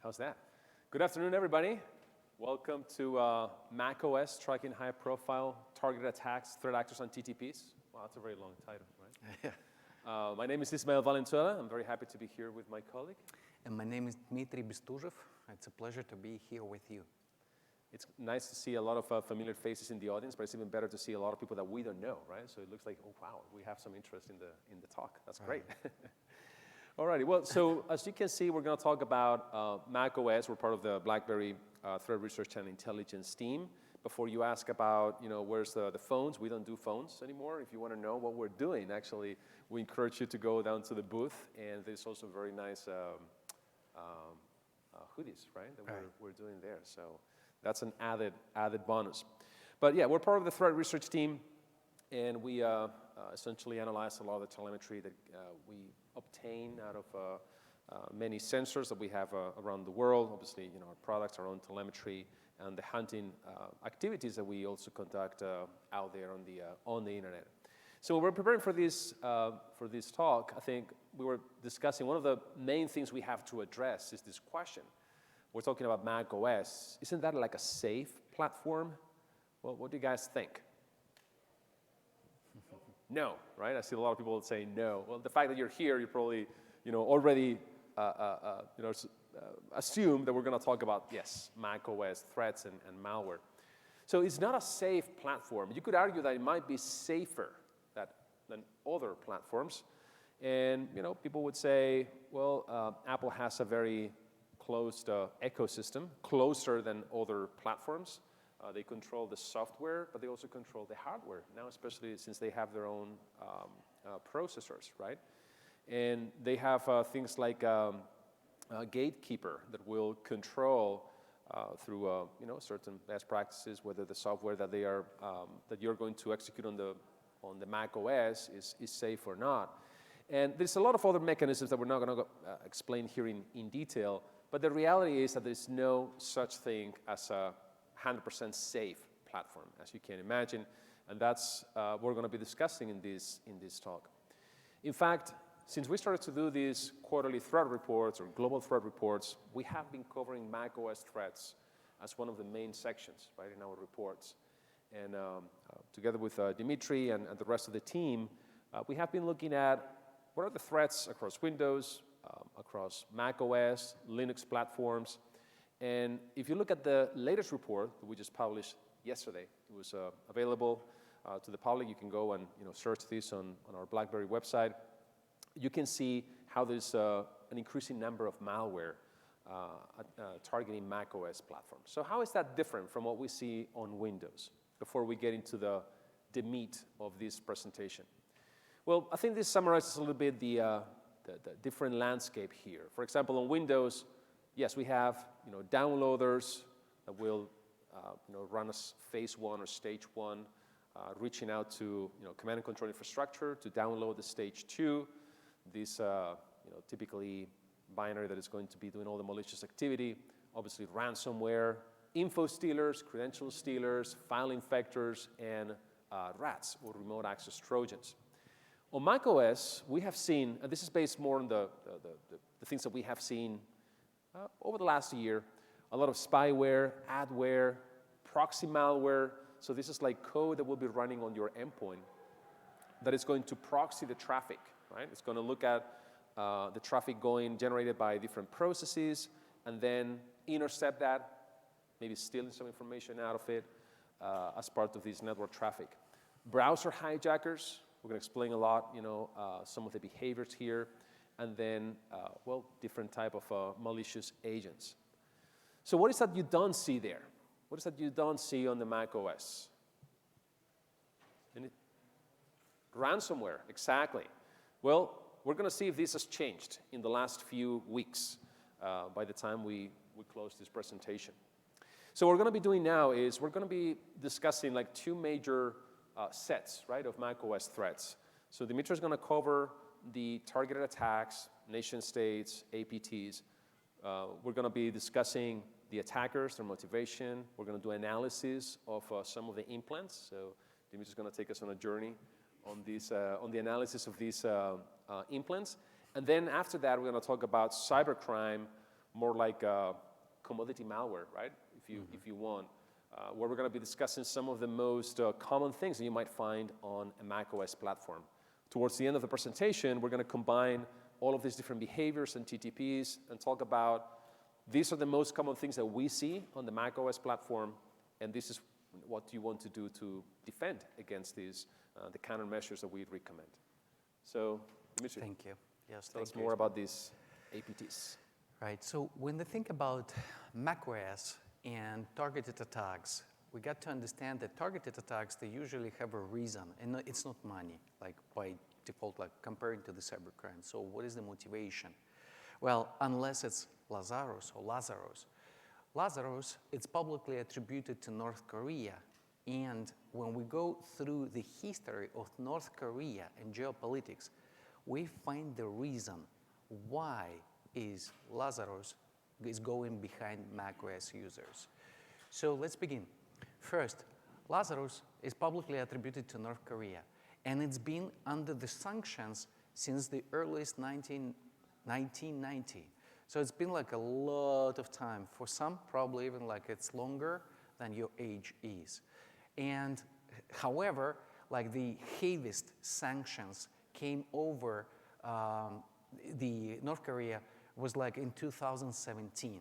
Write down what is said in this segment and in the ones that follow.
How's that? Good afternoon, everybody. Welcome to macOS, tracking high-profile targeted attacks, threat actors, and TTPs. Wow, that's a very long title, right? Yeah. My name is Ismael Valenzuela. I'm very happy to be here with my colleague. And my name is Dmitry Bestuzhev. It's a pleasure to be here with you. It's nice to see a lot of familiar faces in the audience, but it's even better to see a lot of people that we don't know, right? So it looks like, oh, wow, we have some interest in the talk. That's great. Alrighty, well, so as you can see, we're going to talk about macOS. We're part of the BlackBerry Threat Research and Intelligence team. Before you ask about, where's the phones, we don't do phones anymore. If you want to know what we're doing, actually, we encourage you to go down to the booth, and there's also very nice hoodies, right, that we're doing there. So that's an added bonus. But yeah, we're part of the threat research team, and we essentially analyze a lot of the telemetry that we obtain out of many sensors that we have around the world. Obviously, our products, our own telemetry, and the hunting activities that we also conduct out there on the internet. So when we're preparing for this talk, I think we were discussing one of the main things we have to address is this question. We're talking about macOS. Isn't that like a safe platform? Well, what do you guys think? No, right? I see a lot of people saying no. Well, the fact that you're here, you probably, already, assume that we're going to talk about, yes, macOS threats and malware. So it's not a safe platform. You could argue that it might be safer than other platforms. And, people would say, well, Apple has a very closed ecosystem, closer than other platforms. They control the software, but they also control the hardware now, especially since they have their own processors, right? And they have things like Gatekeeper that will control through certain best practices whether the software that that you're going to execute on the Mac OS is safe or not. And there's a lot of other mechanisms that we're not going to explain here in detail. But the reality is that there's no such thing as a 100% safe platform, as you can imagine, and that's what we're going to be discussing in this talk. In fact, since we started to do these quarterly threat reports or global threat reports, we have been covering macOS threats as one of the main sections, right, in our reports. And together with Dimitri and the rest of the team, we have been looking at what are the threats across Windows, across macOS, Linux platforms. And if you look at the latest report that we just published yesterday, it was available to the public. You can go and search this on our BlackBerry website. You can see how there's an increasing number of malware targeting macOS platforms. So how is that different from what we see on Windows before we get into the meat of this presentation? Well, I think this summarizes a little bit the different landscape here. For example, on Windows, yes, we have downloaders that will run as phase one or stage one, reaching out to command and control infrastructure to download the stage two. This typically binary that is going to be doing all the malicious activity. Obviously, ransomware, info stealers, credential stealers, file infectors, and RATs or remote access Trojans. On macOS, we have seen, and this is based more on the things that we have seen over the last year, a lot of spyware, adware, proxy malware. So this is like code that will be running on your endpoint that is going to proxy the traffic, right? It's going to look at the traffic generated by different processes and then intercept that, maybe stealing some information out of it as part of this network traffic. Browser hijackers. We're going to explain a lot, some of the behaviors here, and then, different type of malicious agents. So what is that you don't see there? What is that you don't see on the Mac OS? Ransomware, exactly. Well, we're going to see if this has changed in the last few weeks by the time we close this presentation. So what we're going to be doing now is we're going to be discussing like two major sets, right, of macOS threats. So Dimitri is going to cover the targeted attacks, nation states, APTs. We're going to be discussing the attackers, their motivation. We're going to do analysis of some of the implants. So Dimitri is going to take us on a journey on the analysis of these implants. And then after that, we're going to talk about cybercrime, more like commodity malware, right? If you want, where we're going to be discussing some of the most common things that you might find on a macOS platform. Towards the end of the presentation, we're going to combine all of these different behaviors and TTPs and talk about these are the most common things that we see on the macOS platform, and this is what you want to do to defend against these, the countermeasures that we recommend. So, Dimitri, Thank you. Yes, tell us thank you. more about these APTs. Right, so when we think about macOS and targeted attacks, we got to understand that targeted attacks, they usually have a reason, and it's not money, like by default, like comparing to the cybercrime. So what is the motivation? Well, unless it's Lazarus or Lazarus. Lazarus, it's publicly attributed to North Korea. And when we go through the history of North Korea and geopolitics, we find the reason why is Lazarus is going behind macOS users. So let's begin. First, Lazarus is publicly attributed to North Korea, and it's been under the sanctions since the earliest 1990. So it's been like a lot of time. For some, probably even like it's longer than your age is. And however, like the heaviest sanctions came over the North Korea was like in 2017.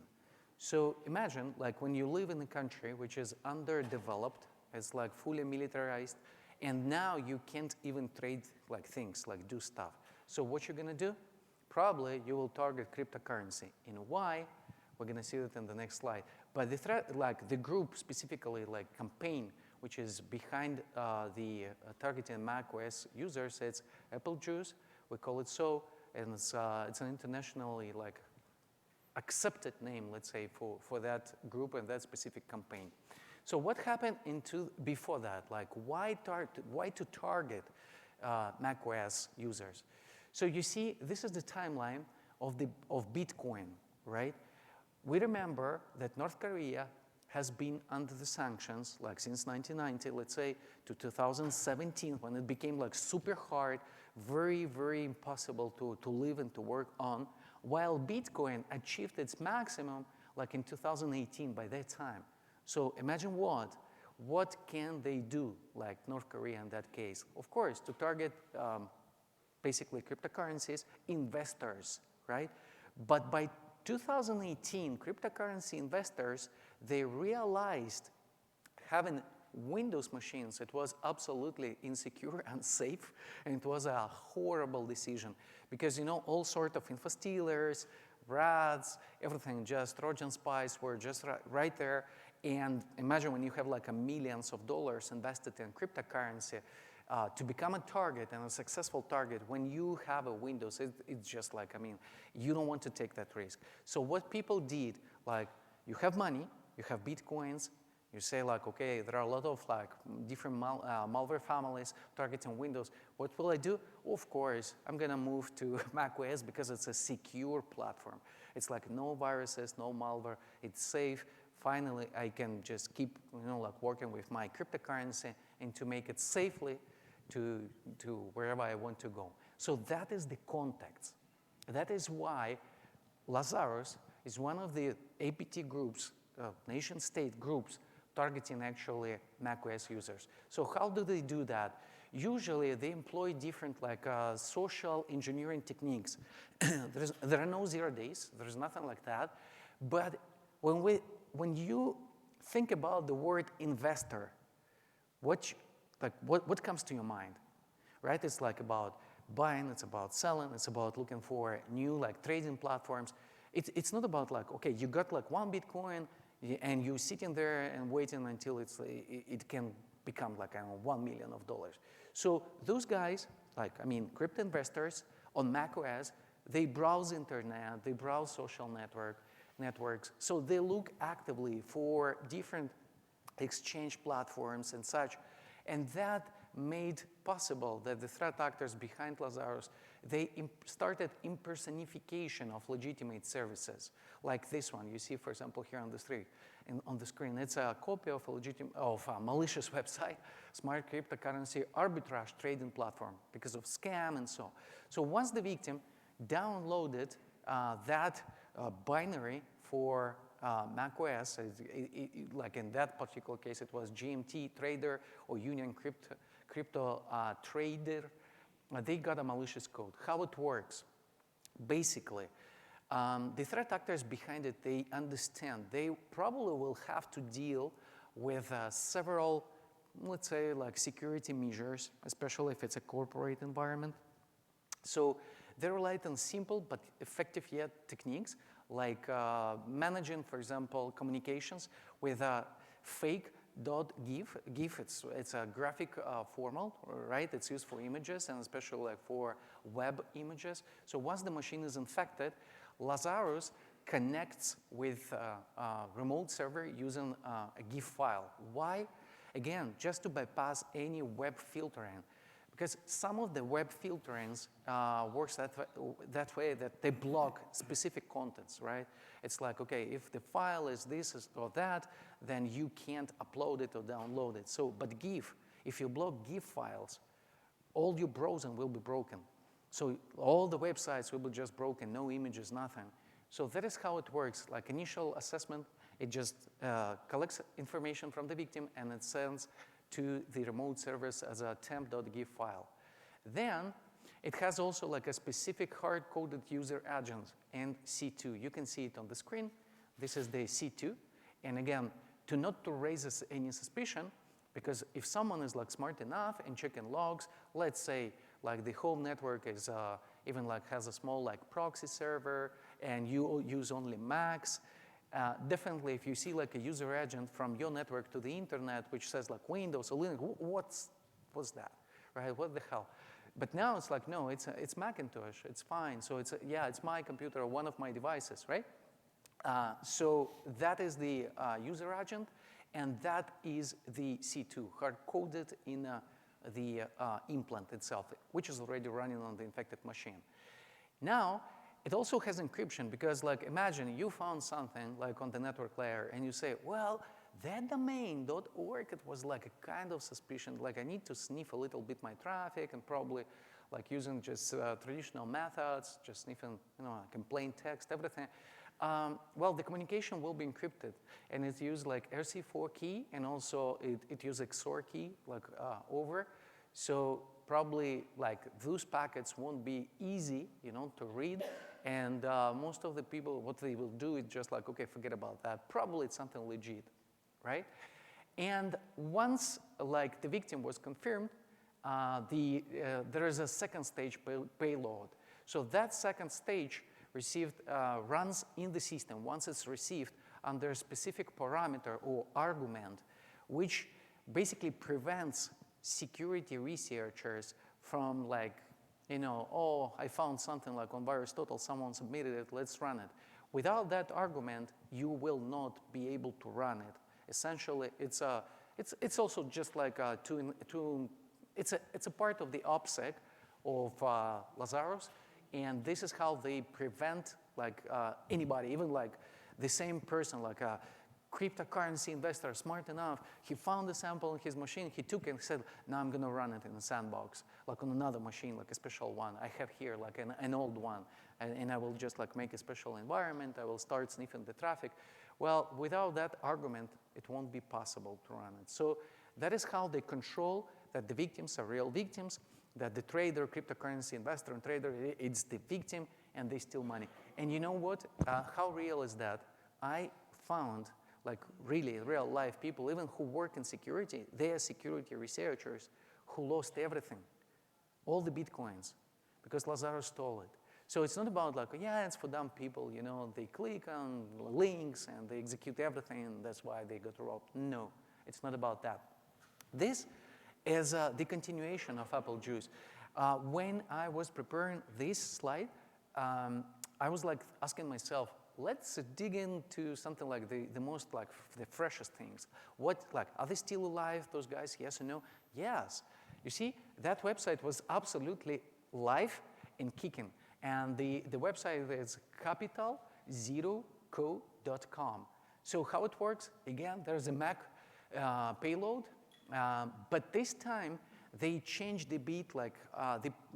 So imagine like when you live in a country which is underdeveloped, it's like fully militarized, and now you can't even trade like things, like do stuff. So what you're gonna do? Probably you will target cryptocurrency. In why? We're gonna see that in the next slide. But the threat, like the group specifically, like campaign, which is behind the targeting macOS users, it's Apple Juice, we call it so, and it's an internationally like accepted name, let's say, for that group and that specific campaign. So what happened before that? Like why to target macOS users? So you see, this is the timeline of Bitcoin, right? We remember that North Korea has been under the sanctions like since 1990, let's say, to 2017, when it became like super hard, very, very impossible to live and to work on, while Bitcoin achieved its maximum like in 2018 by that time. So imagine what can they do, like North Korea in that case? Of course, to target basically cryptocurrencies, investors, right? But by 2018, cryptocurrency investors, they realized having Windows machines, it was absolutely insecure, unsafe, and it was a horrible decision because, you know, all sort of info stealers, rats, everything, just Trojan spies were just right there. And imagine when you have like millions of dollars invested in cryptocurrency, to become a target and a successful target, when you have a Windows, it's just like, I mean, you don't want to take that risk. So what people did, like, you have money, you have Bitcoins, you say like, okay, there are a lot of like different malware families targeting Windows. What will I do? Of course, I'm gonna move to macOS because it's a secure platform. It's like no viruses, no malware, it's safe. Finally, I can just keep, you know, like working with my cryptocurrency and to make it safely to wherever I want to go. So that is the context. That is why Lazarus is one of the APT groups, nation-state groups, targeting actually macOS users. So how do they do that? Usually they employ different like social engineering techniques. There are no 0 days, there's nothing like that. But when you think about the word investor, what comes to your mind, right? It's like about buying, it's about selling, it's about looking for new like trading platforms. It's not about like, okay, you got like one Bitcoin and you're sitting there and waiting until it can become like $1 million. So those guys, like, I mean, crypto investors on macOS, they browse internet, they browse social networks. So they look actively for different exchange platforms and such. And that made possible that the threat actors behind Lazarus, they started impersonification of legitimate services, like this one you see, for example, here on the screen. It's a copy of a malicious website, smart cryptocurrency arbitrage trading platform, because of scam and so. So once the victim downloaded that binary for Mac OS. Like in that particular case, it was GMT Trader or Union Crypto Trader. They got a malicious code. How it works? Basically, the threat actors behind it, they understand. They probably will have to deal with several, let's say, like security measures, especially if it's a corporate environment. So they rely on simple but effective yet techniques, like managing, for example, communications with a fake.gif. GIF, it's a graphic format, right? It's used for images and especially like for web images. So once the machine is infected, Lazarus connects with a remote server using a GIF file. Why? Again, just to bypass any web filtering. Because some of the web filterings works that way that they block specific contents, right? It's like, okay, if the file is this or that, then you can't upload it or download it. So, but GIF, if you block GIF files, all your browsing will be broken. So all the websites will be just broken, no images, nothing. So that is how it works. Like initial assessment, it just collects information from the victim and it sends to the remote service as a temp.gif file. Then it has also like a specific hard-coded user agent and C2. You can see it on the screen. This is the C2. And again, not to raise any suspicion, because if someone is like smart enough and checking logs, let's say like the home network is even like has a small like proxy server and you use only Macs, definitely if you see like a user agent from your network to the internet which says like Windows or Linux, what's that, right? What the hell? But now it's like, no, it's Macintosh, it's fine. So it's my computer or one of my devices, right? So that is the user agent, and that is the C2, hard-coded in the implant itself, which is already running on the infected machine. Now, it also has encryption because, like, imagine you found something like on the network layer and you say, well, that domain.org, it was like a kind of suspicion, like I need to sniff a little bit my traffic and probably like using just traditional methods, just sniffing, like in plain text, everything. Well, the communication will be encrypted and it's used like RC4 key and also it uses XOR key like over. So probably like those packets won't be easy, to read. And most of the people, what they will do is just like, okay, forget about that. Probably it's something legit, right? And once like the victim was confirmed, there is a second stage payload. So that second stage runs in the system. Once it's received under a specific parameter or argument, which basically prevents security researchers from like, oh, I found something like on VirusTotal, someone submitted it, let's run it. Without that argument, you will not be able to run it. Essentially, it's also just like it's a part of the OPSEC of Lazarus, and this is how they prevent like anybody, even like the same person, like a cryptocurrency investor, smart enough, he found a sample in his machine, he took it and said, now I'm gonna run it in a sandbox, like on another machine, like a special one. I have here like an old one, and I will just like make a special environment, I will start sniffing the traffic. Well, without that argument, it won't be possible to run it. So that is how they control that the victims are real victims, that the trader, cryptocurrency investor and trader, it's the victim and they steal money. And you know what? How real is that? I found like really real life people, even who work in security, they are security researchers who lost everything, all the Bitcoins, because Lazarus stole it. So it's not about like, yeah, it's for dumb people, they click on links and they execute everything and that's why they got robbed. No, it's not about that. This is the continuation of Apple Juice. When I was preparing this slide, I was like asking myself, let's dig into something like the most like the freshest things. What, like, are they still alive, those guys, yes or no? Yes. You see, that website was absolutely live and kicking. And the website is capitalzeroco.com. So how it works, again, there's a Mac payload, but this time they changed a bit like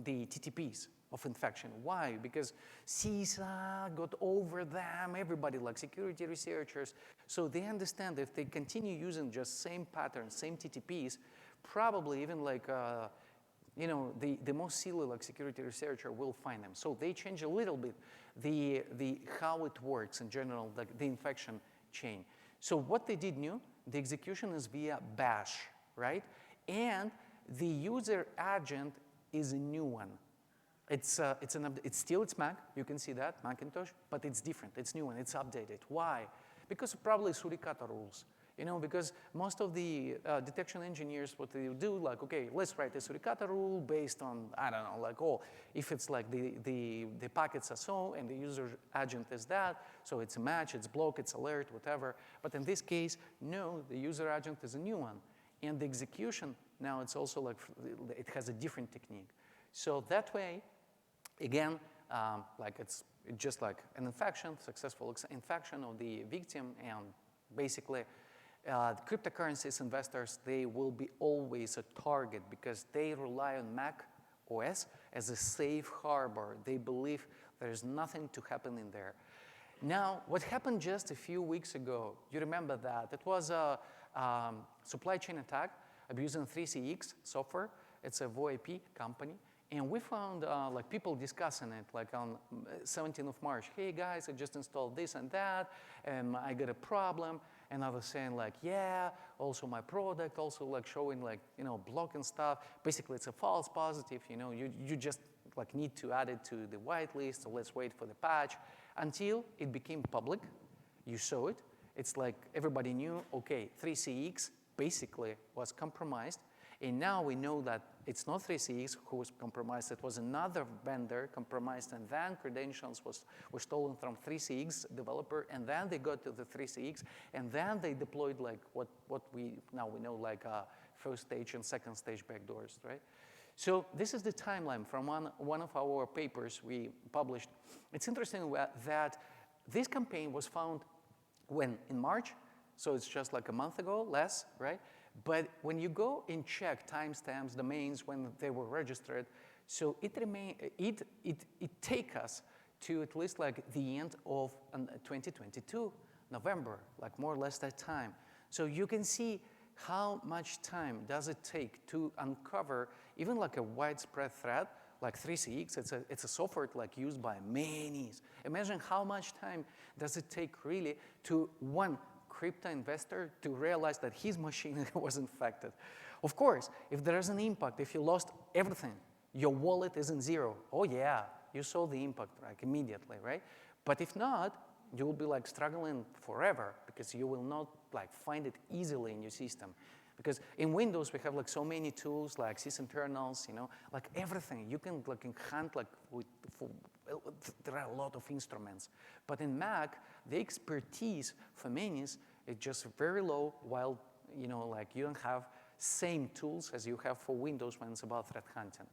the TTPs. of infection. Why? Because CISA got over them, everybody, like security researchers. So they understand if they continue using just same patterns, same TTPs, probably even like, the most silly like security researcher will find them. So they change a little bit the how it works in general, like the infection chain. So what they did new, the execution is via bash, right? And the user agent is a new one. It's Mac, you can see that, Macintosh, but it's different, it's new and it's updated. Why? Because of probably Suricata rules. Because most of the detection engineers, what they do, like, okay, let's write a Suricata rule based on, I don't know, like, if it's like the packets are so and the user agent is that, so it's a match, it's block, it's alert, whatever. But in this case, no, the user agent is a new one. And the execution, now it's also like, it has a different technique. So that way, again, like it's just like an infection, successful infection of the victim, and basically cryptocurrencies investors, they will be always a target because they rely on Mac OS as a safe harbor. They believe there's nothing to happen in there. Now, what happened just a few weeks ago, you remember that? It was a supply chain attack abusing 3CX software. It's a VoIP company. And we found like people discussing it like on 17th of March. Hey guys, I just installed this and that, and I got a problem. And I was saying like, yeah, also my product, also like showing like, blocking stuff. Basically, it's a false positive, you just like need to add it to the whitelist, so let's wait for the patch. Until it became public, you saw it. It's like everybody knew, okay, 3CX basically was compromised. And now we know that it's not 3CX who was compromised, it was another vendor compromised, and then credentials were stolen from 3CX developer, and then they got to the 3CX, and then they deployed like what we now know like first stage and second stage backdoors, right? So this is the timeline from one of our papers we published. It's interesting that this campaign was found when? In March, so it's just like a month ago, less, right? But when you go and check timestamps, domains, when they were registered, so it take us to at least like the end of 2022, November, like more or less that time. So you can see how much time does it take to uncover even like a widespread threat, like 3CX, it's a software like used by many. Imagine how much time does it take really to one crypto investor to realize that his machine was infected. Of course, if there is an impact, if you lost everything, your wallet is in zero. Oh yeah, you saw the impact like immediately, right? But if not, you will be like struggling forever because you will not like find it easily in your system. Because in Windows, we have like so many tools like sysinternals, like everything. You can like hunt like there are a lot of instruments. But in Mac, the expertise for many is just very low, while like you don't have same tools as you have for Windows when it's about threat hunting.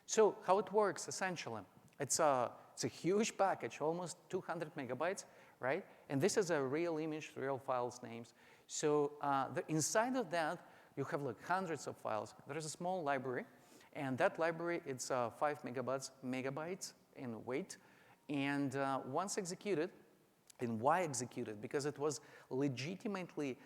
So how it works essentially, it's a huge package, almost 200 megabytes, right? And this is a real image, real files names. So inside of that, you have like hundreds of files. There is a small library, and that library, it's 5 megabytes in weight. And once executed, and why executed? Because it was legitimately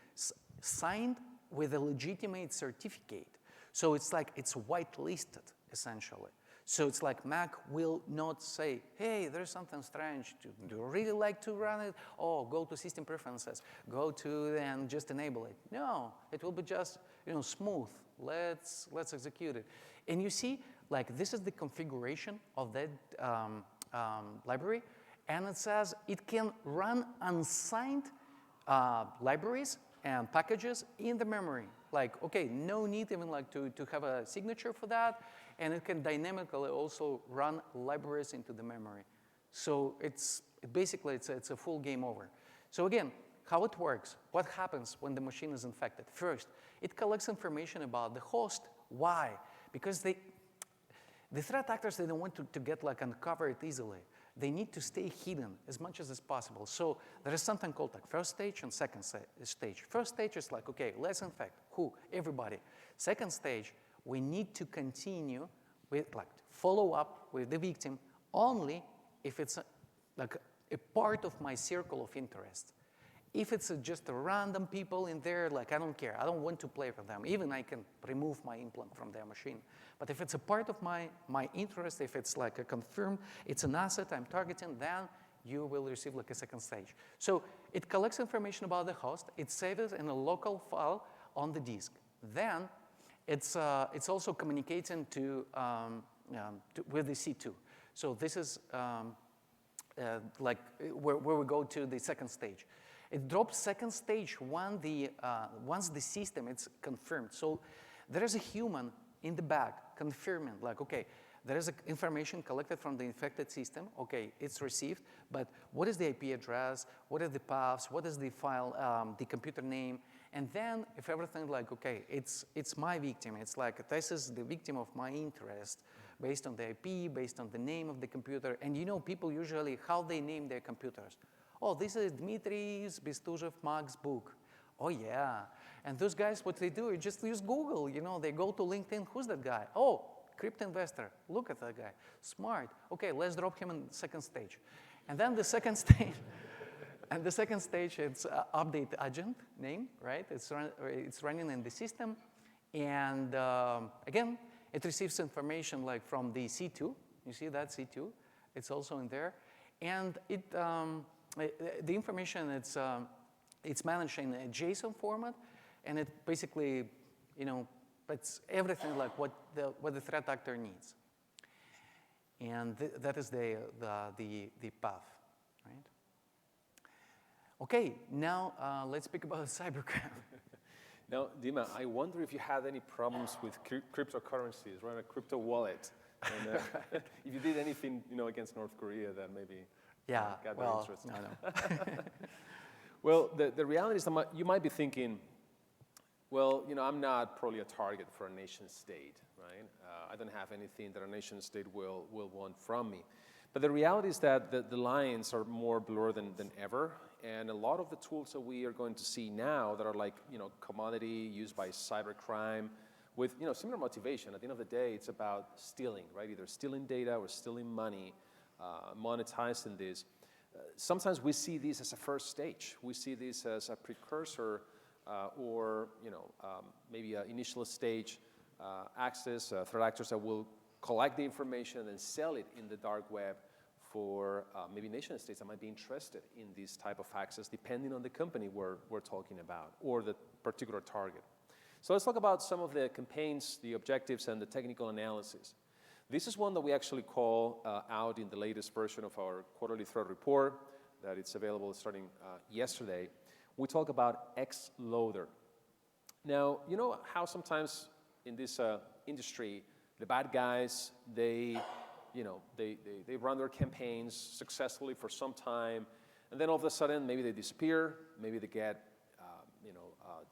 signed with a legitimate certificate. So it's like it's whitelisted, essentially. So it's like Mac will not say, hey, there's something strange. Do you really like to run it? Oh, go to system preferences. Go to and just enable it. No, it will be just smooth. Let's execute it. And you see, like this is the configuration of that library. And it says it can run unsigned libraries and packages in the memory. Like, okay, no need even like to have a signature for that. And it can dynamically also run libraries into the memory. So basically it's a full game over. So again, how it works, what happens when the machine is infected? First, it collects information about the host. Why? Because the threat actors, they don't want to get like uncovered easily. They need to stay hidden as much as possible. So there is something called like first stage and second stage. First stage is like, okay, let's infect. Who? Everybody. Second stage, we need to continue with like follow up with the victim only if it's like a part of my circle of interest. If it's just a random people in there, like I don't care, I don't want to play with them. Even I can remove my implant from their machine. But if it's a part of my interest, if it's like a confirmed, it's an asset I'm targeting, then you will receive like a second stage. So it collects information about the host, it saves it in a local file on the disk. Then it's also communicating with the C2. So this is like where we go to the second stage. It drops second stage once the system is confirmed. So there is a human in the back confirming, like, okay, there is information collected from the infected system. Okay, it's received, but what is the IP address? What are the paths? What is the file, the computer name? And then if everything like, okay, it's my victim. It's like, this is the victim of my interest based on the IP, based on the name of the computer. And you know, people usually, how they name their computers. Oh, this is Dmitry Bestuzhev Mag's book. Oh, yeah. And those guys, what they do is just use Google. You know, they go to LinkedIn. Who's that guy? Oh, crypto investor. Look at that guy. Smart. Okay, let's drop him in the second stage. And then the second stage, it's update agent name, right? It's running in the system. And again, it receives information like from the C2. You see that C2? It's also in there. And the information, it's managed in a JSON format, and it basically, you know, it's everything like what the threat actor needs. And that is the path, right? Okay, now let's speak about cybercrime. Now, Dima, I wonder if you had any problems with cryptocurrencies, right? A crypto wallet. And, if you did anything, you know, against North Korea, then maybe got very interesting. No. Well, the reality is that you might be thinking, well, you know, I'm not probably a target for a nation state, right? I don't have anything that a nation state will want from me. But the reality is that the lines are more blurred than ever. And a lot of the tools that we are going to see now that are like, you know, commodity used by cybercrime with, you know, similar motivation. At the end of the day, it's about stealing, right? Either stealing data or stealing money, monetizing this. Sometimes we see this as a first stage. We see this as a precursor or, you know, maybe an initial stage access, threat actors that will collect the information and sell it in the dark web for maybe nation states that might be interested in this type of access, depending on the company we're talking about or the particular target. So let's talk about some of the campaigns, the objectives, and the technical analysis. This is one that we actually call out in the latest version of our quarterly threat report that it's available starting yesterday. We talk about Xloader. Now, you know how sometimes in this industry, the bad guys, they run their campaigns successfully for some time, and then all of a sudden, maybe they disappear, maybe they get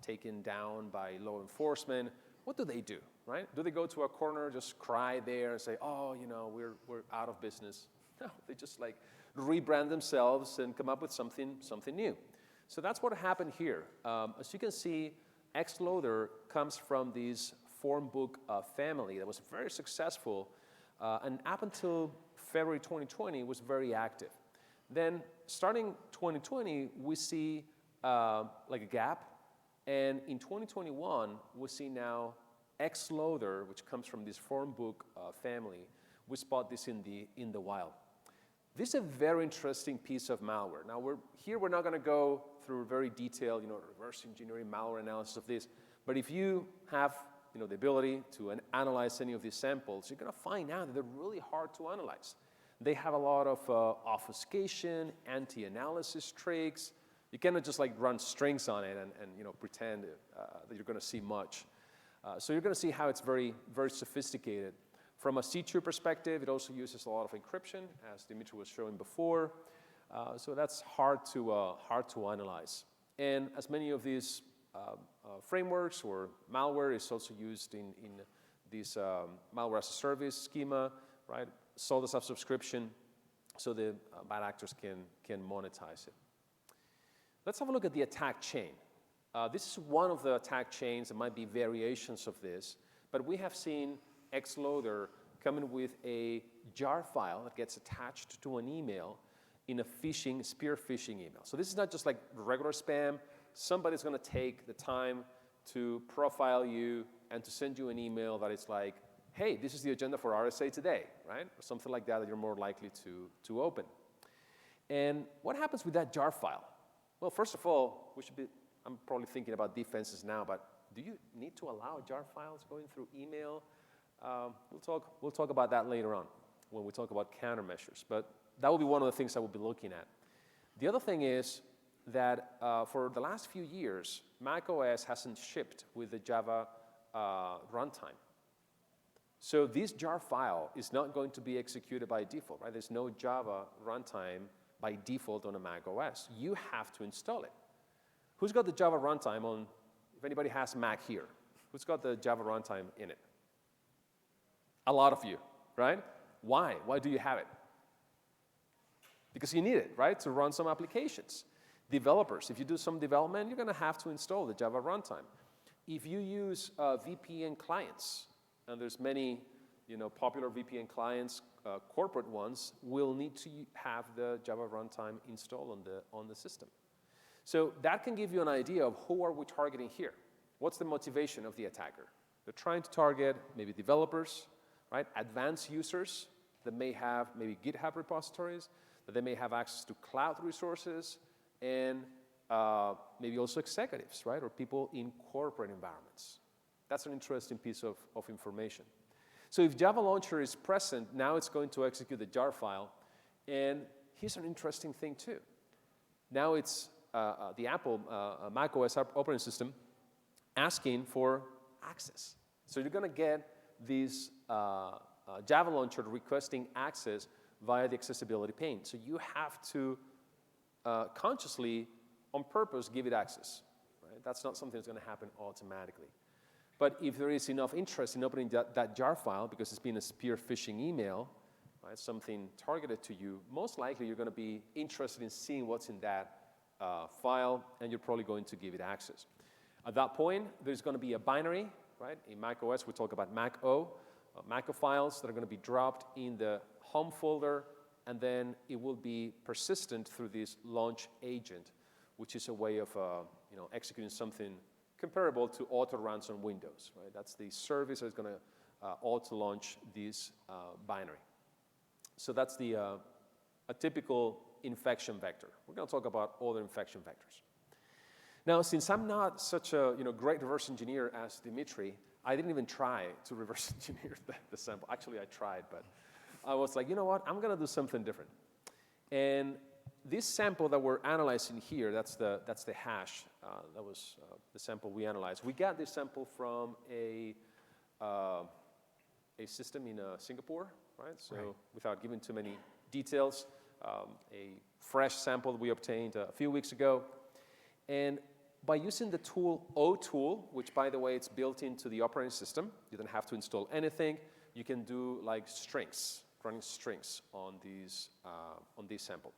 taken down by law enforcement. What do they do, right? Do they go to a corner, just cry there and say, oh, you know, we're out of business? No, they just like rebrand themselves and come up with something new. So that's what happened here. As you can see, Xloader comes from this form book family that was very successful, and up until February 2020 was very active. Then starting 2020, we see like a gap, and in 2021, we see now Xloader, which comes from this form book family. We spot this in the wild. This is a very interesting piece of malware. Now we're not going to go through very detailed, reverse engineering malware analysis of this. But if you have, the ability to analyze any of these samples, you're going to find out that they're really hard to analyze. They have a lot of obfuscation, anti-analysis tricks. You cannot just like run strings on it and pretend that you're going to see much. So you're going to see how it's very, very sophisticated. From a C2 perspective, it also uses a lot of encryption, as Dimitri was showing before. So that's hard to analyze. And as many of these frameworks or malware is also used in this malware as a service schema, right? Sold as a subscription, so the bad actors can monetize it. Let's have a look at the attack chain. This is one of the attack chains. There might be variations of this, but we have seen Xloader coming with a jar file that gets attached to an email in a spear phishing email. So this is not just like regular spam. Somebody's going to take the time to profile you and to send you an email that is like, hey, this is the agenda for RSA today, right? Or something like that you're more likely to open. And what happens with that jar file? Well, first of all, I'm probably thinking about defenses now, but do you need to allow jar files going through email? We'll talk about that later on when we talk about countermeasures, but that will be one of the things I will be looking at. The other thing is that for the last few years, macOS hasn't shipped with the Java runtime. So this jar file is not going to be executed by default, right? There's no Java runtime by default on a macOS. You have to install it. Who's got the Java runtime on, if anybody has Mac here, who's got the Java runtime in it? A lot of you, right? Why? Why do you have it? Because you need it, right, to run some applications. Developers, if you do some development, you're going to have to install the Java runtime. If you use VPN clients, and there's many popular VPN clients, corporate ones, will need to have the Java runtime installed on the system. So that can give you an idea of who are we targeting here. What's the motivation of the attacker? They're trying to target maybe developers, right? Advanced users that may have maybe GitHub repositories, that they may have access to cloud resources, and maybe also executives, right? Or people in corporate environments. That's an interesting piece of information. So if Java Launcher is present, now it's going to execute the jar file. And here's an interesting thing too. Now it's the Apple macOS operating system asking for access. So you're going to get this Java Launcher requesting access via the accessibility pane. So you have to consciously, on purpose, give it access. Right? That's not something that's going to happen automatically. But if there is enough interest in opening that jar file, because it's been a spear phishing email, right, something targeted to you, most likely you're going to be interested in seeing what's in that file, and you're probably going to give it access. At that point, there's going to be a binary, right? In macOS, we talk about Mac-O files that are going to be dropped in the home folder, and then it will be persistent through this launch agent, which is a way of executing something comparable to auto-runs on Windows, right? That's the service that's going to auto-launch this binary. So that's a typical infection vector. We're going to talk about other infection vectors. Now, since I'm not such a great reverse engineer as Dimitri, I didn't even try to reverse engineer the sample. Actually, I tried, but I was like, you know what? I'm going to do something different. And this sample that we're analyzing here, that's the hash. That was the sample we analyzed. We got this sample from a system in Singapore, right? So without giving too many details, a fresh sample we obtained a few weeks ago. And by using the tool OTool, which, by the way, it's built into the operating system, you don't have to install anything. You can do like strings, running strings on this sample.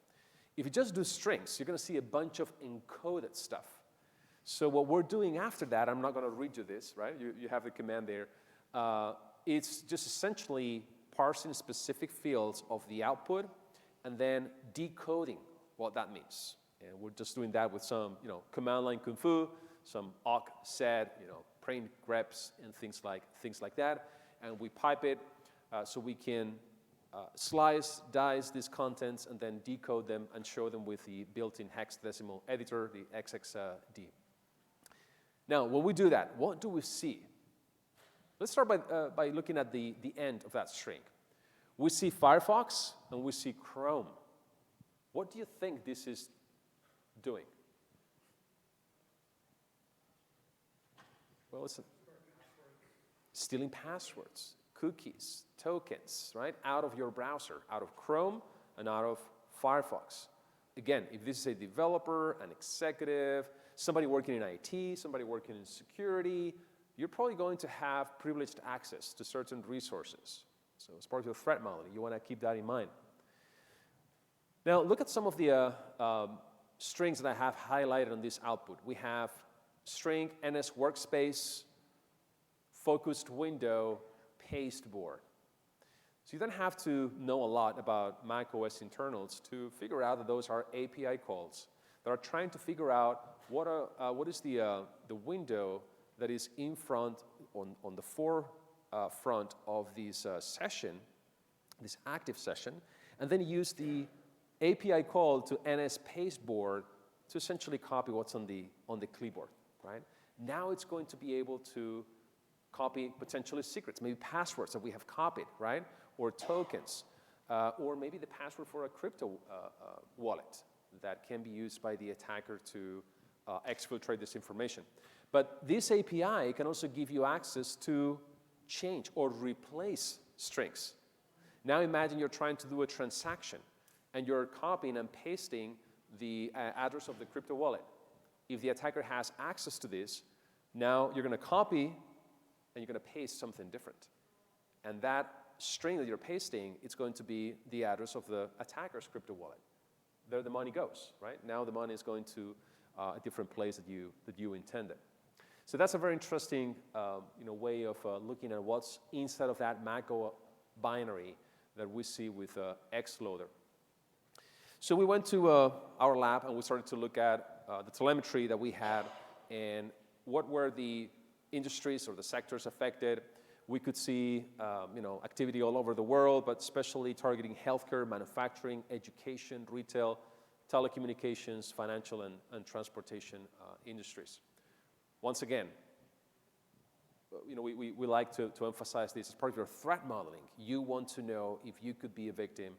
If you just do strings, you're going to see a bunch of encoded stuff. So what we're doing after that, I'm not going to read you this, right? You have the command there. It's just essentially parsing specific fields of the output and then decoding what that means. And we're just doing that with some, command line kung fu, some awk set, print greps, and things like that. And we pipe it so we can slice, dice these contents, and then decode them and show them with the built-in hexadecimal editor, the XXD. Now, when we do that, what do we see? Let's start by looking at the end of that string. We see Firefox and we see Chrome. What do you think this is doing? Well, listen. Stealing passwords, cookies, tokens, right? Out of your browser, out of Chrome and out of Firefox. Again, if this is a developer, an executive, somebody working in IT, somebody working in security, you're probably going to have privileged access to certain resources. So as part of your threat modeling, you want to keep that in mind. Now, look at some of the strings that I have highlighted on this output. We have string NS workspace, focused window, pasteboard. So you don't have to know a lot about macOS internals to figure out that those are API calls that are trying to figure out what is the window that is in front, on the forefront of this session, this active session, and then use the API call to NS pasteboard to essentially copy what's on the clipboard, right? Now it's going to be able to copy potentially secrets, maybe passwords that we have copied, right? Or tokens, or maybe the password for a crypto wallet that can be used by the attacker to exfiltrate this information. But this API can also give you access to change or replace strings. Now imagine you're trying to do a transaction and you're copying and pasting the address of the crypto wallet. If the attacker has access to this, now you're going to copy and you're going to paste something different. And that string that you're pasting, it's going to be the address of the attacker's crypto wallet. There the money goes, right? Now the money is going to a different place that you intended. So that's a very interesting way of looking at what's inside of that Mac binary that we see with Xloader. So we went to our lab and we started to look at the telemetry that we had and what were the industries or the sectors affected. We could see activity all over the world, but especially targeting healthcare, manufacturing, education, retail, telecommunications, financial, and transportation industries. Once again, we like to emphasize this as part of your threat modeling. You want to know if you could be a victim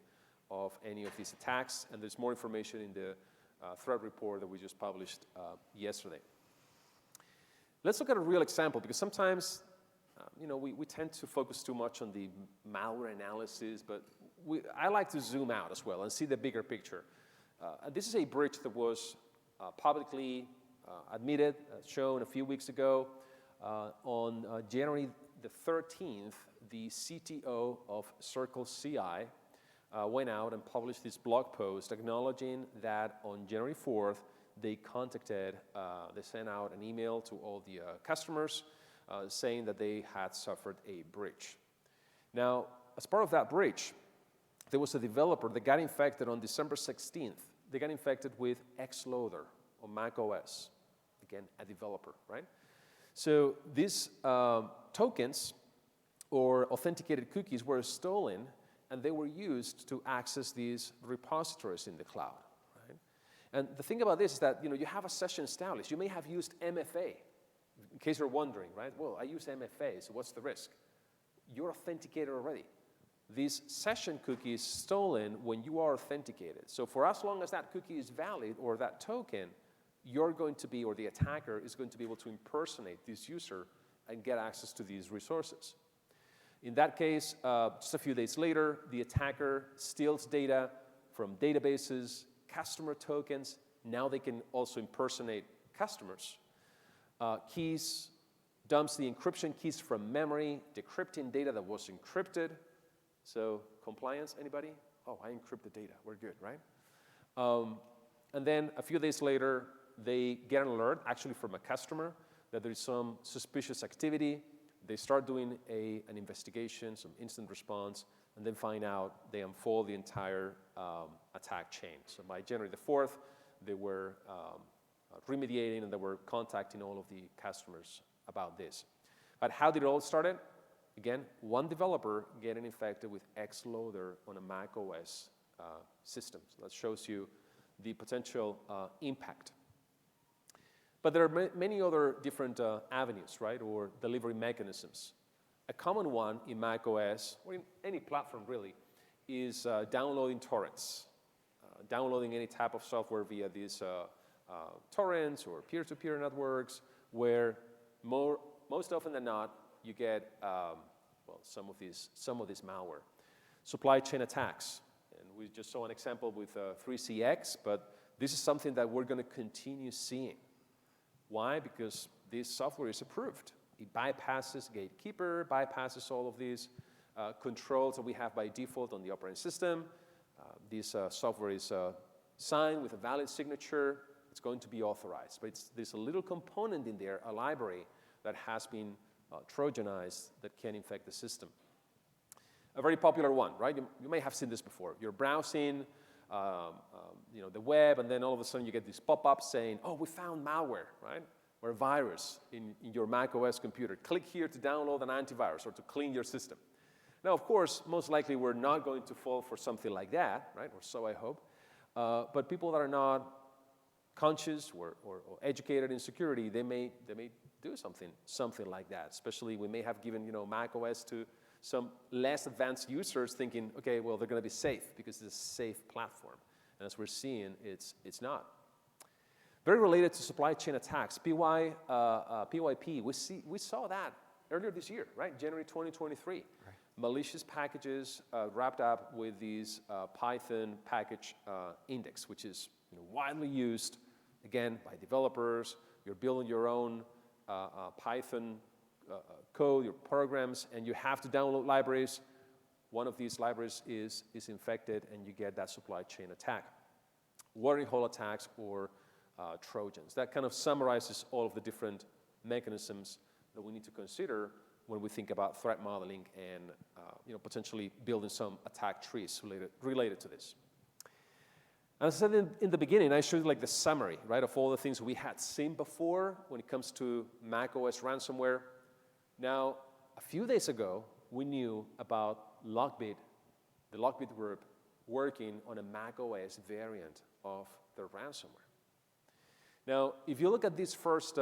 of any of these attacks, and there's more information in the threat report that we just published yesterday. Let's look at a real example, because sometimes we tend to focus too much on the malware analysis, but I like to zoom out as well and see the bigger picture. This is a breach that was publicly admitted, shown a few weeks ago. On January the 13th, the CTO of Circle CI went out and published this blog post acknowledging that on January 4th, they sent out an email to all the customers saying that they had suffered a breach. Now, as part of that breach, there was a developer that got infected on December 16th. They got infected with Xloader on macOS. Again, a developer, right? So these tokens or authenticated cookies were stolen, and they were used to access these repositories in the cloud, right? And the thing about this is that you have a session established. You may have used MFA, in case you're wondering, right? Well, I use MFA, so what's the risk? You're authenticated already. These session cookies stolen when you are authenticated. So for as long as that cookie is valid or that token, you're going to be, or the attacker is going to be able to impersonate this user and get access to these resources. In that case, just a few days later, the attacker steals data from databases, customer tokens. Now they can also impersonate customers. Keys, dumps the encryption keys from memory, decrypting data that was encrypted. So compliance, anybody? Oh, I encrypted data. We're good, right? And then a few days later, they get an alert, actually from a customer, that there is some suspicious activity. They start doing an investigation, some instant response, and then find out they unfold the entire attack chain. So by January the 4th, they were remediating and they were contacting all of the customers about this. But how did it all start? Again, one developer getting infected with Xloader on a Mac OS system. So that shows you the potential impact. But there are many other different avenues, right, or delivery mechanisms. A common one in Mac OS, or in any platform really, is downloading torrents. Downloading any type of software via these torrents or peer-to-peer networks, where most often than not, you get some of this malware. Supply chain attacks, and we just saw an example with 3CX, but this is something that we're going to continue seeing. Why? Because this software is approved. It bypasses Gatekeeper, bypasses all of these controls that we have by default on the operating system. This software is signed with a valid signature. It's going to be authorized. But there's a little component in there, a library, that has been Trojanized that can infect the system. a very popular one, right? You may have seen this before. You're browsing the web, and then all of a sudden you get these pop-ups saying, oh, we found malware, right? Or a virus in your Mac OS computer. Click here to download an antivirus or to clean your system. Now, of course, most likely we're not going to fall for something like that, right? Or so I hope. But people that are not conscious or educated in security, they may do something like that. Especially we may have given Mac OS to some less advanced users thinking, okay, well, they're going to be safe because it's a safe platform. And as we're seeing, it's not. Very related to supply chain attacks, PYP, we saw that earlier this year, right? January 2023. Right. Malicious packages wrapped up with these Python package index, which is widely used, again, by developers. You're building your own Python code, your programs, and you have to download libraries. One of these libraries is infected, and you get that supply chain attack. Watering hole attacks or Trojans. That kind of summarizes all of the different mechanisms that we need to consider when we think about threat modeling and potentially building some attack trees related to this. As I said in the beginning, I showed you the summary, right, of all the things we had seen before when it comes to Mac OS ransomware. Now, a few days ago, we knew about Lockbit, the Lockbit group, working on a Mac OS variant of the ransomware. Now, if you look at this first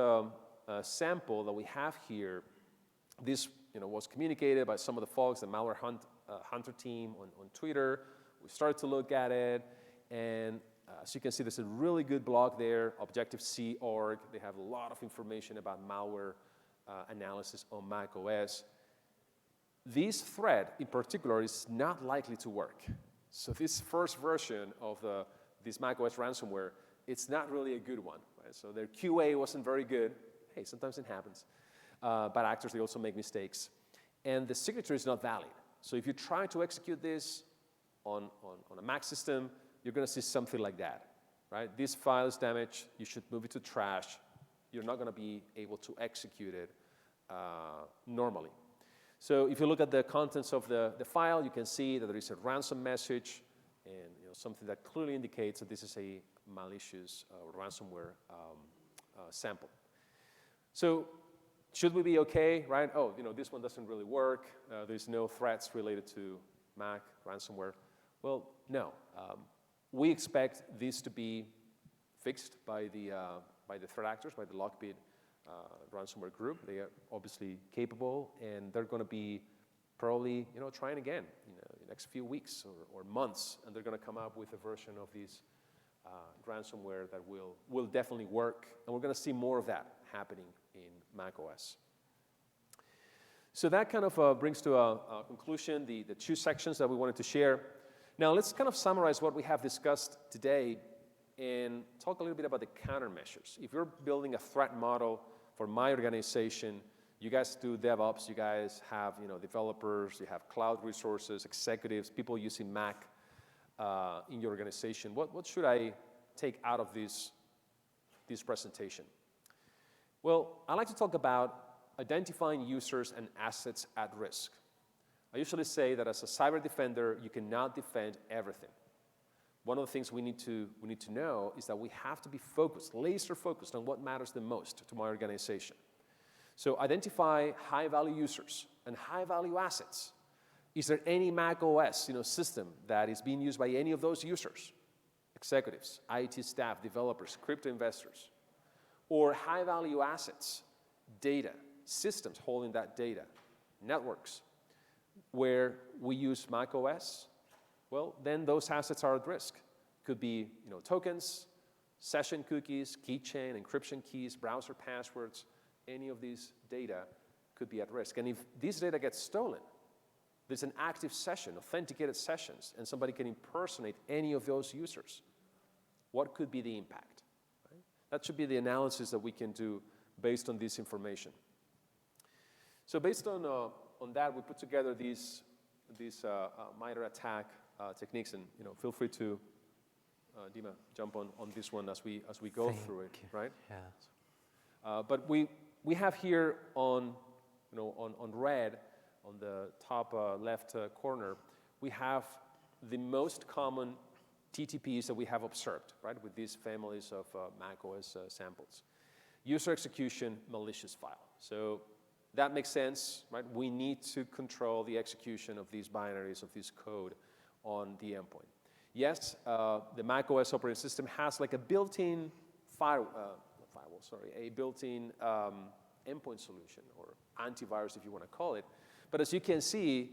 sample that we have here, this was communicated by some of the folks, the Malware Hunter team on Twitter. We started to look at it, and as you can see, there's a really good blog there, Objective-C.org. They have a lot of information about malware analysis on Mac OS. This threat, in particular, is not likely to work. So this first version of this Mac OS ransomware, it's not really a good one. Right? So their QA wasn't very good. Hey, sometimes it happens. Bad actors, they also make mistakes. And the signature is not valid. So if you try to execute this on a Mac system, you're going to see something like that. Right? This file is damaged. You should move it to trash. You're not going to be able to execute it normally. So if you look at the contents of the file, you can see that there is a ransom message and something that clearly indicates that this is a malicious ransomware sample. So should we be okay, right? Oh, this one doesn't really work. There's no threats related to Mac ransomware. Well, no. We expect this to be fixed by the threat actors, by the Lockbit ransomware group. They are obviously capable, and they're going to be probably trying again in the next few weeks or months, and they're going to come up with a version of this ransomware that will definitely work, and we're going to see more of that happening in Mac OS. So that kind of brings to a conclusion the two sections that we wanted to share. Now let's kind of summarize what we have discussed today and talk a little bit about the countermeasures. If you're building a threat model for my organization, you guys do DevOps, you guys have developers, you have cloud resources, executives, people using Mac in your organization. What should I take out of this presentation? Well, I like to talk about identifying users and assets at risk. I usually say that as a cyber defender, you cannot defend everything. One of the things we need to know is that we have to be focused, laser focused on what matters the most to my organization. So identify high-value users and high-value assets. Is there any Mac OS system that is being used by any of those users? Executives, IT staff, developers, crypto investors. Or high-value assets, data, systems holding that data, networks, where we use Mac OS, well, then those assets are at risk. Could be tokens, session cookies, keychain, encryption keys, browser passwords. Any of these data could be at risk. And if this data gets stolen, there's an active session, authenticated sessions, and somebody can impersonate any of those users. What could be the impact? Right? That should be the analysis that we can do based on this information. So based on that, we put together these MITRE ATT&CK techniques, and feel free to, Dima, jump on this one as we go through it, right? Yes. But we have here on red, on the top left corner, we have the most common TTPs that we have observed, right, with these families of Mac OS samples. User execution, malicious file. So that makes sense, right? We need to control the execution of these binaries, of this code on the endpoint. Yes, the Mac OS operating system has like a built-in a built-in endpoint solution, or antivirus if you want to call it. But as you can see,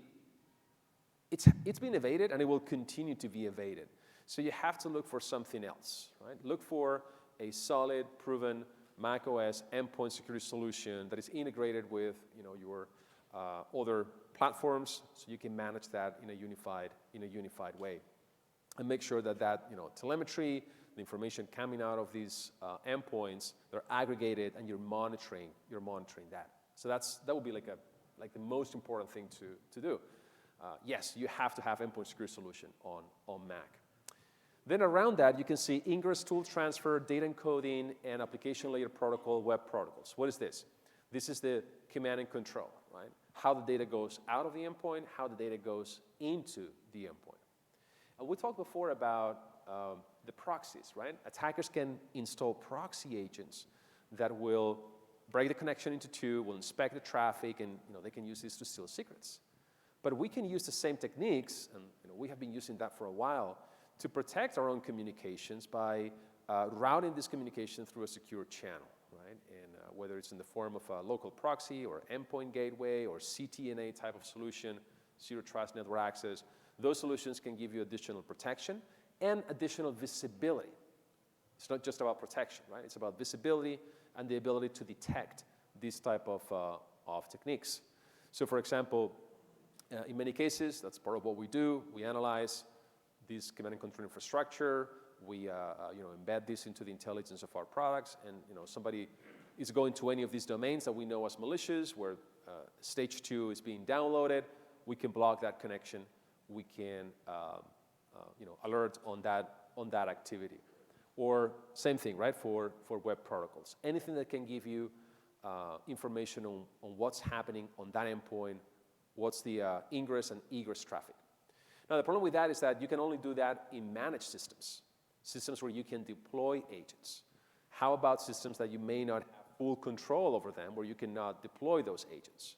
it's been evaded and it will continue to be evaded. So you have to look for something else, right? Look for a solid, proven Mac OS endpoint security solution that is integrated with your other platforms, so you can manage that in a unified way. And make sure that telemetry, the information coming out of these endpoints, they're aggregated and you're monitoring that. So that would be like the most important thing to do. Yes, you have to have endpoint security solution on Mac. Then around that, you can see ingress tool transfer, data encoding, and application layer protocol, web protocols. What is this? This is the command and control, right? How the data goes out of the endpoint, how the data goes into the endpoint. And we talked before about the proxies, right? Attackers can install proxy agents that will break the connection into two, will inspect the traffic, and they can use this to steal secrets. But we can use the same techniques, and we have been using that for a while, to protect our own communications by routing this communication through a secure channel, right? And whether it's in the form of a local proxy or endpoint gateway or CTNA type of solution, zero trust network access, those solutions can give you additional protection and additional visibility. It's not just about protection, right? It's about visibility and the ability to detect these type of techniques. So for example, in many cases, that's part of what we do. We analyze this command and control infrastructure. We embed this into the intelligence of our products, and somebody is going to any of these domains that we know as malicious, where stage 2 is being downloaded. We can block that connection. We can alert on that activity. Or same thing, right, for web protocols. Anything that can give you information on what's happening on that endpoint, what's the ingress and egress traffic. Now, the problem with that is that you can only do that in managed systems, systems where you can deploy agents. How about systems that you may not have full control over them, where you cannot deploy those agents?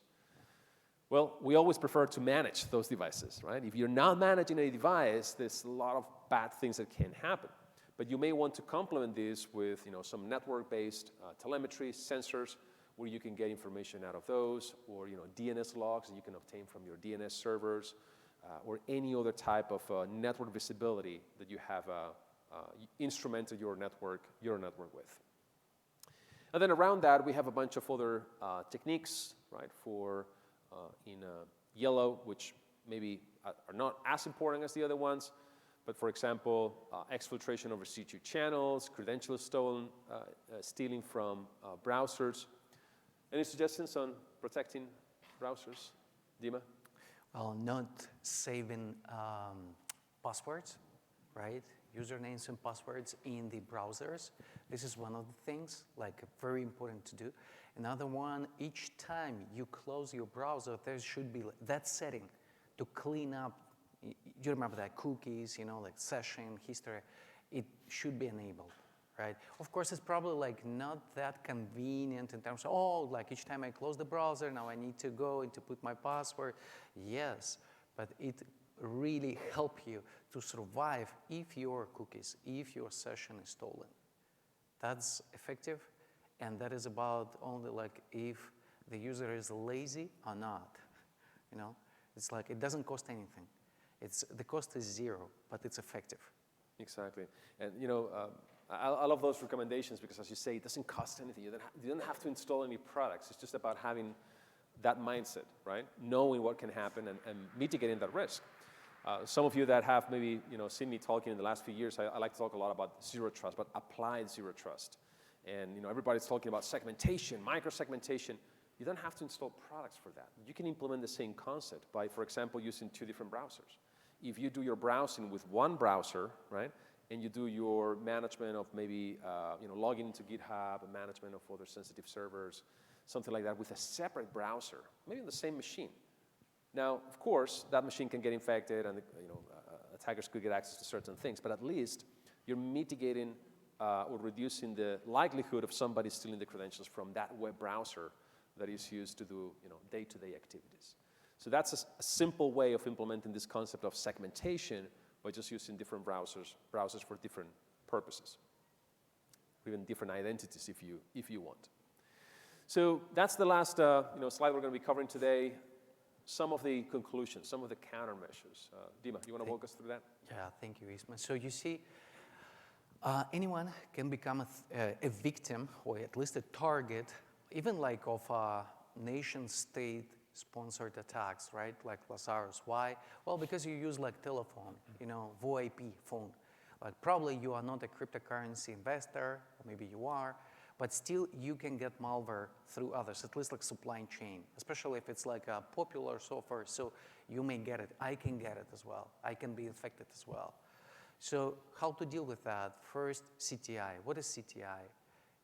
Well, we always prefer to manage those devices, right? If you're not managing a device, there's a lot of bad things that can happen. But you may want to complement this with some network-based telemetry, sensors, where you can get information out of those, or DNS logs that you can obtain from your DNS servers, or any other type of network visibility that you have instrumented your network with. And then around that, we have a bunch of other techniques, right, for in yellow, which maybe are not as important as the other ones. But for example, exfiltration over C2 channels, credentials stealing from browsers. Any suggestions on protecting browsers, Dima? Well, not saving passwords, right? Usernames and passwords in the browsers. This is one of the things, very important to do. Another one, each time you close your browser, there should be that setting to clean up. You remember that cookies, session history, it should be enabled, right? Of course, it's probably not that convenient in terms of, each time I close the browser, now I need to go and to put my password. Yes, but it really helps you to survive if your cookies, if your session is stolen. That's effective, and that is about only if the user is lazy or not. It's it doesn't cost anything. The cost is zero, but it's effective. Exactly. And I love those recommendations because, as you say, it doesn't cost anything. You don't have to install any products. It's just about having that mindset, right? Knowing what can happen and mitigating that risk. Some of you that have maybe seen me talking in the last few years, I like to talk a lot about zero trust, but applied zero trust. And everybody's talking about segmentation, micro-segmentation. You don't have to install products for that. You can implement the same concept by, for example, using 2 different browsers. If you do your browsing with one browser, right, and you do your management of maybe logging into GitHub, and management of other sensitive servers, something like that, with a separate browser, maybe on the same machine, Now, of course, that machine can get infected, and attackers could get access to certain things. But at least you're mitigating or reducing the likelihood of somebody stealing the credentials from that web browser that is used to do day-to-day activities. So that's a simple way of implementing this concept of segmentation by just using different browsers for different purposes, or even different identities if you want. So that's the last slide we're going to be covering today. Some of the conclusions, some of the countermeasures. Dima, you want to walk us through that? Yeah, thank you, Isma. So you see, anyone can become a victim, or at least a target, even like of nation-state sponsored attacks, right? Like Lazarus. Why? Well, because you use like telephone, VoIP phone. Like probably you are not a cryptocurrency investor, or maybe you are, but still you can get malware through others, at least like supply chain, especially if it's like a popular software, so you may get it. I can get it as well. I can be infected as well. So how to deal with that? First, CTI. What is CTI?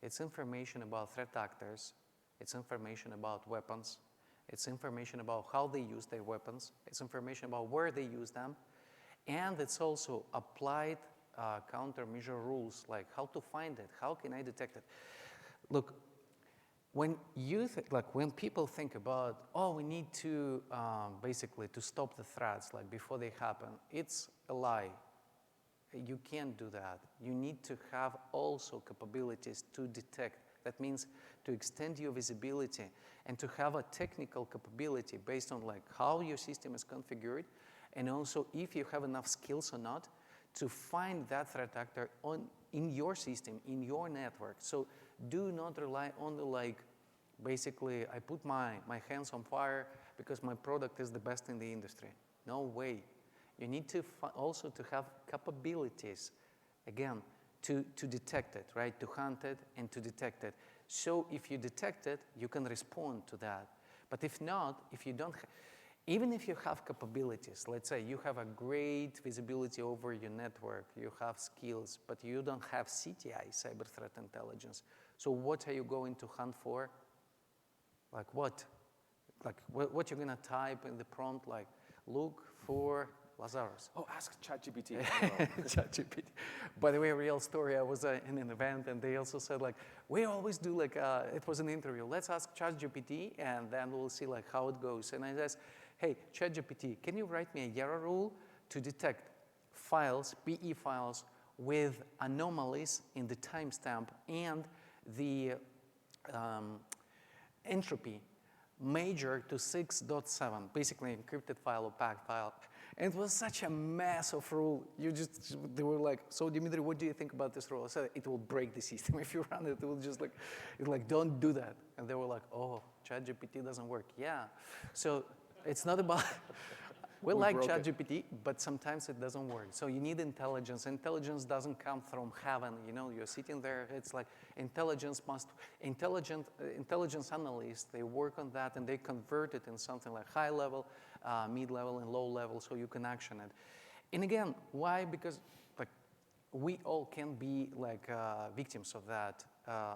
It's information about threat actors. It's information about weapons. It's information about how they use their weapons. It's information about where they use them. And it's also applied countermeasure rules, like how to find it, how can I detect it. Look, when people think about, we need to basically to stop the threats like before they happen, it's a lie. You can't do that. You need to have also capabilities to detect. That means to extend your visibility and to have a technical capability based on like how your system is configured, and also if you have enough skills or not to find that threat actor in your system, in your network. So do not rely on the like, basically I put my hands on fire because my product is the best in the industry. No way. You need to also to have capabilities, again, to detect it, right? To hunt it and to detect it. So if you detect it, you can respond to that. But if not, if you don't, even if you have capabilities, let's say you have a great visibility over your network, you have skills, but you don't have CTI, cyber threat intelligence. So what are you going to hunt for? Like what? Like what you're gonna type in the prompt, like look for Lazarus. Oh, ask ChatGPT. ChatGPT. By the way, a real story, I was in an event and they also said like, we always do like, it was an interview, let's ask ChatGPT and then we'll see like how it goes. And I said, hey, ChatGPT, can you write me a Yara rule to detect files, PE files, with anomalies in the timestamp and the entropy major to 6.7, basically encrypted file or packed file. And it was such a mess of rule. They were like, so Dimitri, what do you think about this rule? I said, it will break the system. If you run it, it will just like, don't do that. And they were like, oh, ChatGPT doesn't work. Yeah. So it's not about, we like ChatGPT, but sometimes it doesn't work. So you need intelligence. Intelligence doesn't come from heaven. You're sitting there. It's like intelligence analysts, they work on that and they convert it in something like high level, mid-level, and low level, so you can action it. And again, why? Because like we all can be like victims of that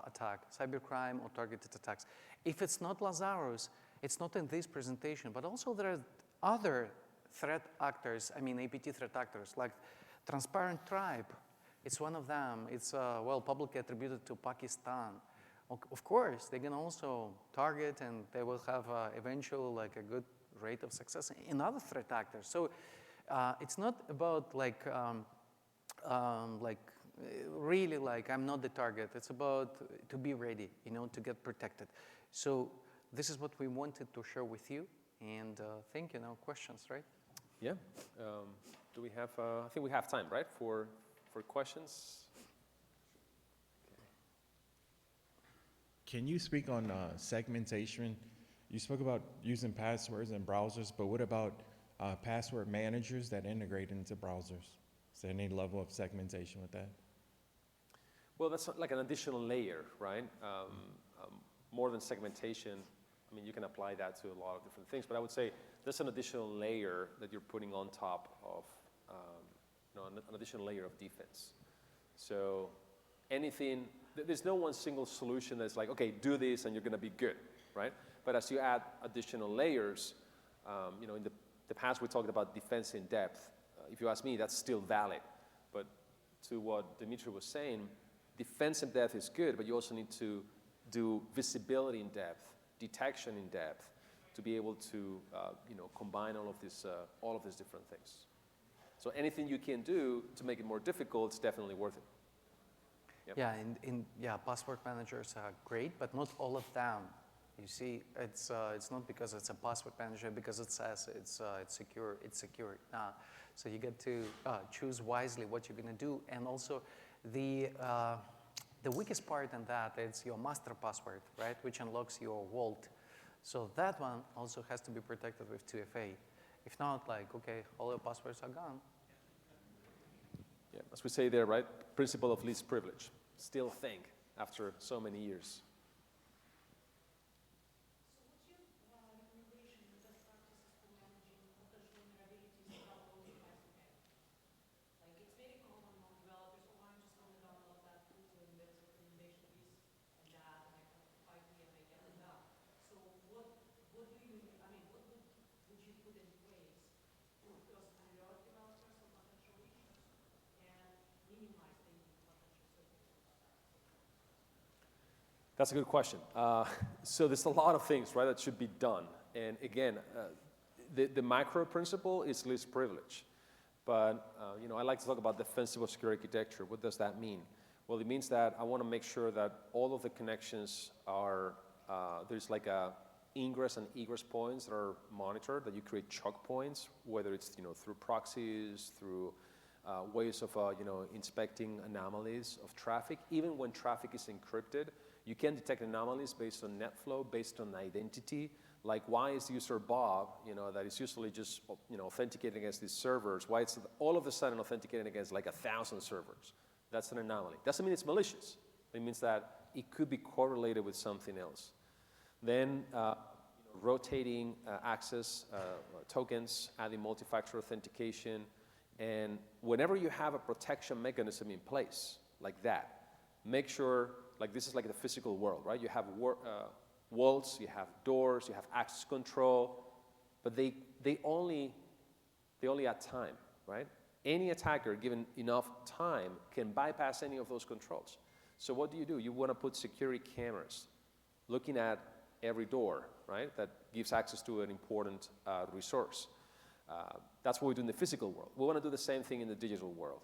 attack, cybercrime or targeted attacks. If it's not Lazarus, it's not in this presentation, but also there are other threat actors, APT threat actors, like Transparent Tribe. It's one of them. It's, publicly attributed to Pakistan. Of course, they can also target and they will have eventually like a good rate of success in other threat actors. So it's not about really like I'm not the target. It's about to be ready, to get protected. So this is what we wanted to share with you. And think, questions, right? Yeah. Do we have, I think we have time, right, for questions? Can you speak on segmentation? You spoke about using passwords in browsers, but what about password managers that integrate into browsers? Is there any level of segmentation with that? Well, that's like an additional layer, right? More than segmentation, you can apply that to a lot of different things, but I would say there's an additional layer that you're putting on top of, an additional layer of defense. So anything, there's no one single solution that's like, okay, do this and you're gonna be good, right? But as you add additional layers, In the past, we talked about defense in depth. If you ask me, that's still valid. But to what Dimitri was saying, defense in depth is good, but you also need to do visibility in depth, detection in depth, to be able to combine all of these different things. So anything you can do to make it more difficult is definitely worth it. Yep. Yeah, password managers are great, but not all of them. You see, it's not because it's a password manager, because it says it's secure, it's secure. So you get to choose wisely what you're going to do. And also, the weakest part in that is your master password, right, which unlocks your vault. So that one also has to be protected with 2FA. If not, like, okay, all your passwords are gone. Yeah, as we say there, right, principle of least privilege. Still think after so many years. That's a good question. So there's a lot of things, right, that should be done. And again, the macro principle is least privilege. But, I like to talk about defensible secure architecture. What does that mean? Well, it means that I want to make sure that all of the connections are, there's like a ingress and egress points that are monitored, that you create choke points, whether it's, through proxies, through ways of, inspecting anomalies of traffic. Even when traffic is encrypted, you can detect anomalies based on net flow, based on identity. Like, why is user Bob, that is usually just, authenticating against these servers, why it's all of a sudden authenticating against like 1,000 servers? That's an anomaly. Doesn't mean it's malicious. It means that it could be correlated with something else. Then rotating access tokens, adding multi-factor authentication, and whenever you have a protection mechanism in place like that, make sure, like this is like the physical world, right? You have walls, you have doors, you have access control, but they only add time, right? Any attacker, given enough time, can bypass any of those controls. So what do? You want to put security cameras looking at every door, right? That gives access to an important resource. That's what we do in the physical world. We want to do the same thing in the digital world.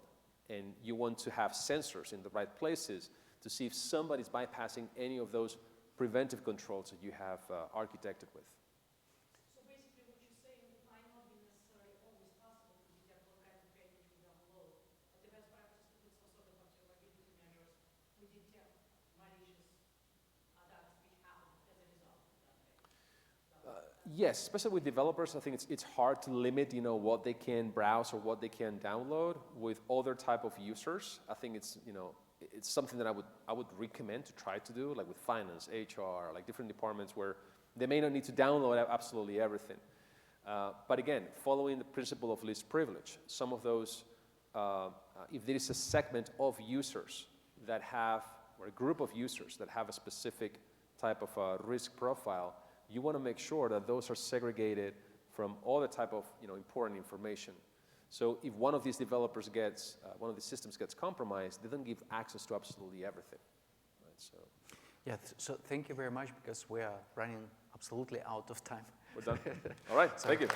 And you want to have sensors in the right places to see if somebody's bypassing any of those preventive controls that you have architected with. So basically what you're saying, it might not be necessarily always possible to detect what kind of package you download, but the best practice to put some sort of observability measures to detect malicious attacks which happen as a result of that package. Yes, especially with developers, I think it's hard to limit, what they can browse or what they can download. With other type of users, I think it's, it's something that I would recommend to try to do, like with finance, HR, like different departments where they may not need to download absolutely everything. But again, following the principle of least privilege, some of those, if there is a segment of users that have, or a group of users that have a specific type of risk profile, you want to make sure that those are segregated from all the type of important information. So if one of these developers gets, one of the systems gets compromised, they don't give access to absolutely everything. Right, so. Yeah, so thank you very much, because we are running absolutely out of time. We're done? All right, thank you.